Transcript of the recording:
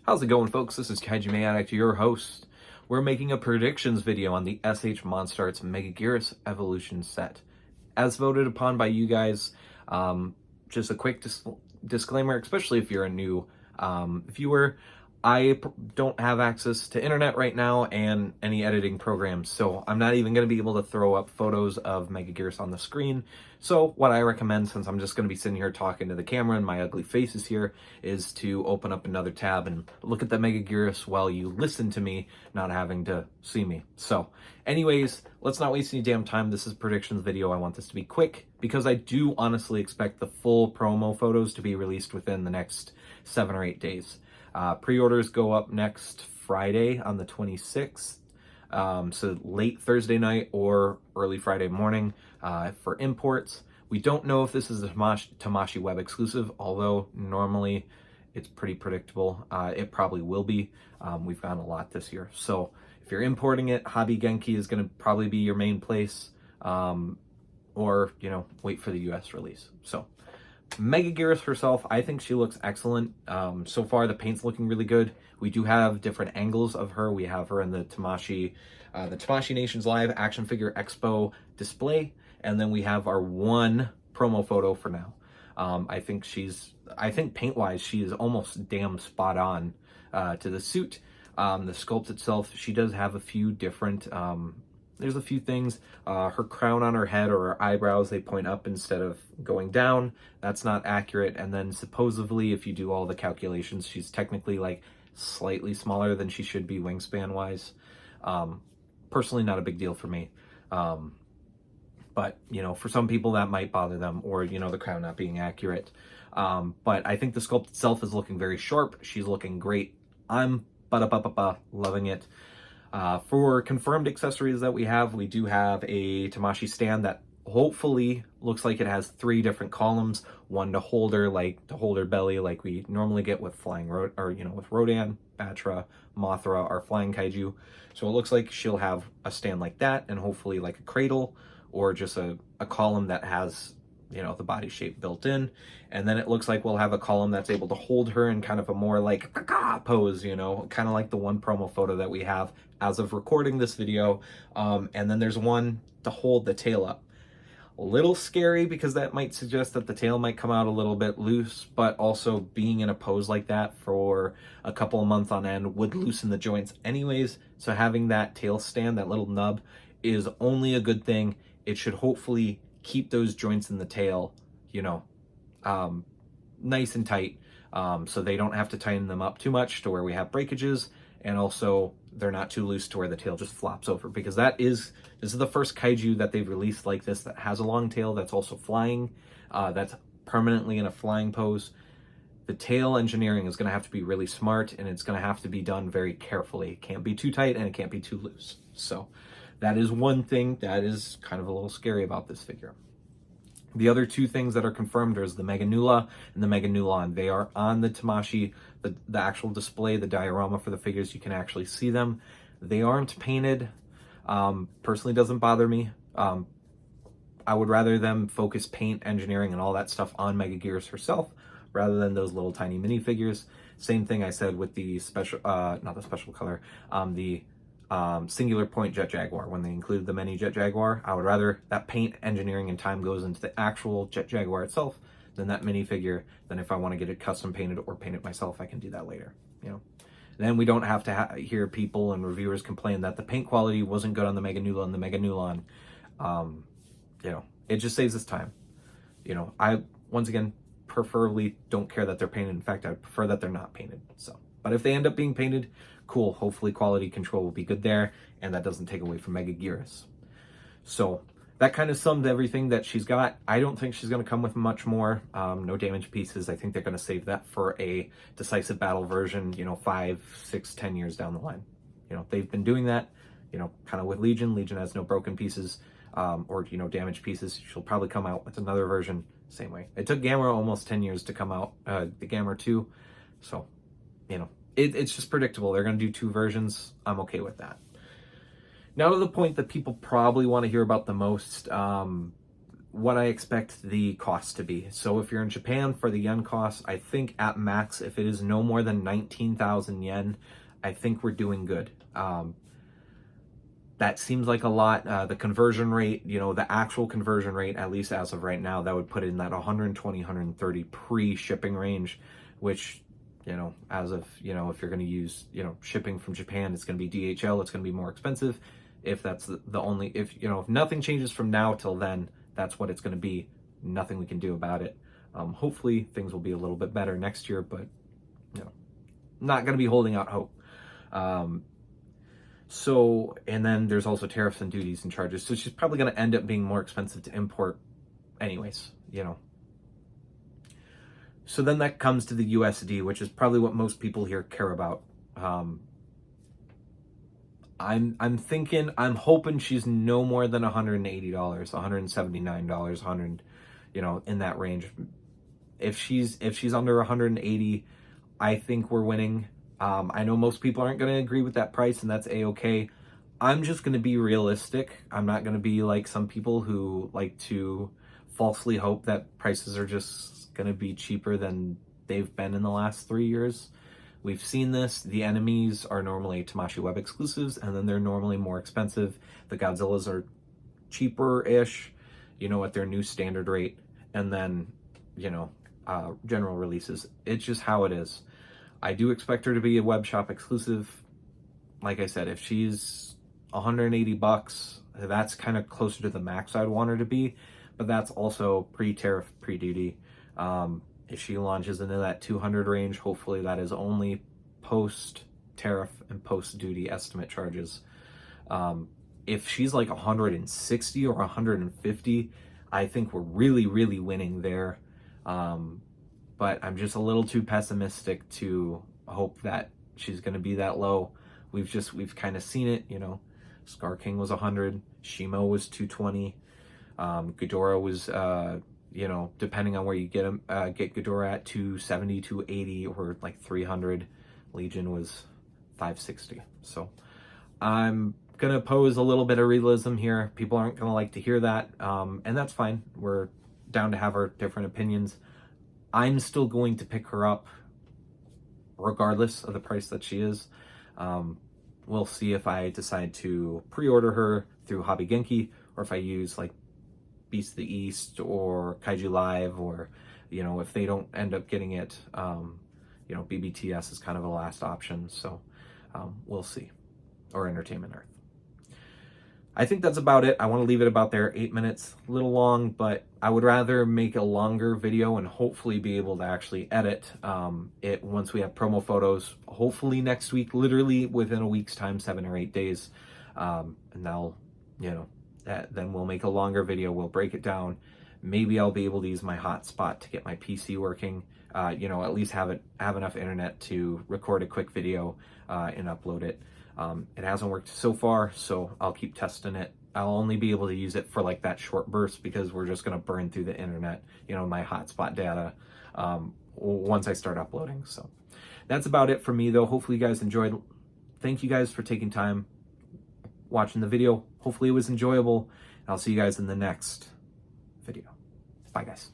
How's it going, folks? This is SHMA, your host. We're making a predictions video on the MonsterArts Megaguirus evolution set. As voted upon by you guys, just a quick disclaimer, especially if you're a new viewer, I don't have access to internet right now and any editing programs, so I'm not even going to be able to throw up photos of Megaguirus on the screen. So what I recommend, since I'm just going to be sitting here talking to the camera and my ugly face is here, is to open up another tab and look at the Megaguirus while you listen to me, not having to see me. So anyways, let's not waste any damn time. This is a predictions video. I want this to be quick because I do honestly expect the full promo photos to be released within the next 7 or 8 days. Pre-orders go up next Friday on the 26th, so late Thursday night or early Friday morning for imports. We don't know if this is a Tamashii web exclusive, although normally it's pretty predictable. It probably will be. We've gotten a lot this year. So if you're importing it, Hobby Genki is going to probably be your main place, or, wait for the US release. So Megaguirus herself, I think she looks excellent. So far, the paint's looking really good. We do have different angles of her. We have her in the Tamashii Nations Live Action Figure Expo display, and then we have our one promo photo for now. I think paint-wise, she is almost damn spot on to the suit. The sculpt itself, she does have a few different there's a few things. Her crown on her head or her eyebrows, they point up instead of going down. That's not accurate. And then supposedly, if you do all the calculations, she's technically like slightly smaller than she should be wingspan wise. Personally, not a big deal for me. But, for some people that might bother them, or, the crown not being accurate. But I think the sculpt itself is looking very sharp. She's looking great. I'm loving it. For confirmed accessories that we do have a Tamashii stand that hopefully looks like it has 3 different columns, one to hold her belly like we normally get with with Rodan, Batra, Mothra, our flying kaiju. So it looks like she'll have a stand like that, and hopefully like a cradle or just a column that has the body shape built in. And then it looks like we'll have a column that's able to hold her in kind of a more like pose, kind of like the one promo photo that we have as of recording this video. And then there's one to hold the tail up. A little scary because that might suggest that the tail might come out a little bit loose, but also being in a pose like that for a couple of months on end would loosen the joints anyways. So having that tail stand, that little nub, is only a good thing. It should hopefully keep those joints in the tail, nice and tight, so they don't have to tighten them up too much to where we have breakages, and also they're not too loose to where the tail just flops over, because this is the first kaiju that they've released like this that has a long tail that's also flying, that's permanently in a flying pose. The tail engineering is going to have to be really smart, and it's going to have to be done very carefully. It can't be too tight and it can't be too loose. So that is one thing that is kind of a little scary about this figure. The other 2 things that are confirmed is the Meganula and the Meganulon. They are on the Tamashii, the actual display, the diorama for the figures. You can actually see them. They aren't painted. Personally, doesn't bother me. I would rather them focus paint engineering and all that stuff on Megaguirus herself rather than those little tiny minifigures. Same thing I said with the special, not the special color, the Singular Point Jet Jaguar. When they included the mini Jet Jaguar, I would rather that paint engineering and time goes into the actual Jet Jaguar itself than that minifigure. Then if I want to get it custom painted or paint it myself, I can do that later. Then we don't have to hear people and reviewers complain that the paint quality wasn't good on the Meganula and the Meganulon. It just saves us time. I, once again, preferably don't care that they're painted. In fact, I prefer that they're not painted. But if they end up being painted, cool. Hopefully quality control will be good there, and that doesn't take away from Megaguirus. So that kind of summed everything that she's got. I don't think she's going to come with much more. No damage pieces. I think they're going to save that for a decisive battle version, 5, 6, 10 years down the line. They've been doing that, kind of with Legion. Legion has no broken pieces or, damaged pieces. She'll probably come out with another version same way. It took Gamera almost 10 years to come out, the Gamera 2. So, it's just predictable. They're going to do 2 versions. I'm okay with that. Now to the point that people probably want to hear about the most. what I expect the cost to be. So if you're in Japan, for the yen cost, I think at max, if it is no more than 19,000 yen, I think we're doing good. That seems like a lot. The conversion rate, the actual conversion rate, at least as of right now, that would put it in that 120, 130 pre-shipping range, which, as of, if you're going to use, shipping from Japan, it's going to be DHL, it's going to be more expensive. If that's the only, if nothing changes from now till then, that's what it's going to be. Nothing we can do about it. Hopefully things will be a little bit better next year, but, not going to be holding out hope. So, and then there's also tariffs and duties and charges. So she's probably going to end up being more expensive to import anyways, So then that comes to the USD, which is probably what most people here care about. I'm hoping she's no more than $180, $179, 100, in that range. If she's under 180, I think we're winning. I know most people aren't going to agree with that price, and that's a-okay. I'm just going to be realistic. I'm not going to be like some people who like to falsely hope that prices are just going to be cheaper than they've been in the last 3 years. We've seen this. The enemies are normally Tamashii Web exclusives, and then they're normally more expensive. The Godzillas are cheaper-ish, at their new standard rate, and then, general releases. It's just how it is. I do expect her to be a web shop exclusive. Like I said, if she's $180, that's kind of closer to the max I'd want her to be, but that's also pre-tariff, pre-duty. If she launches into that 200 range, hopefully that is only post-tariff and post-duty estimate charges. If she's like 160 or 150, I think we're really, really winning there. But I'm just a little too pessimistic to hope that she's going to be that low. We've kind of seen it, Scar King was 100, SHMA was 220, Ghidorah was, depending on where you get Ghidorah at, 270, 280, or like 300. Legion was 560. So I'm going to pose a little bit of realism here. People aren't going to like to hear that, and that's fine. We're down to have our different opinions. I'm still going to pick her up regardless of the price that she is. We'll see if I decide to pre-order her through Hobby Genki, or if I use like Beast of the East or Kaiju Live, or, if they don't end up getting it, BBTS is kind of a last option. So we'll see. Or Entertainment Earth. I think that's about it. I want to leave it about there, 8 minutes, a little long, but I would rather make a longer video and hopefully be able to actually edit it once we have promo photos, hopefully next week, literally within a week's time, 7 or 8 days. And they'll, then we'll make a longer video. We'll break it down. Maybe I'll be able to use my hotspot to get my PC working, at least have enough internet to record a quick video and upload it. It hasn't worked so far, so I'll keep testing it. I'll only be able to use it for like that short burst because we're just going to burn through the internet, my hotspot data, once I start uploading. So that's about it for me, though. Hopefully you guys enjoyed. Thank you guys for taking time watching the video. Hopefully it was enjoyable. I'll see you guys in the next video. Bye, guys.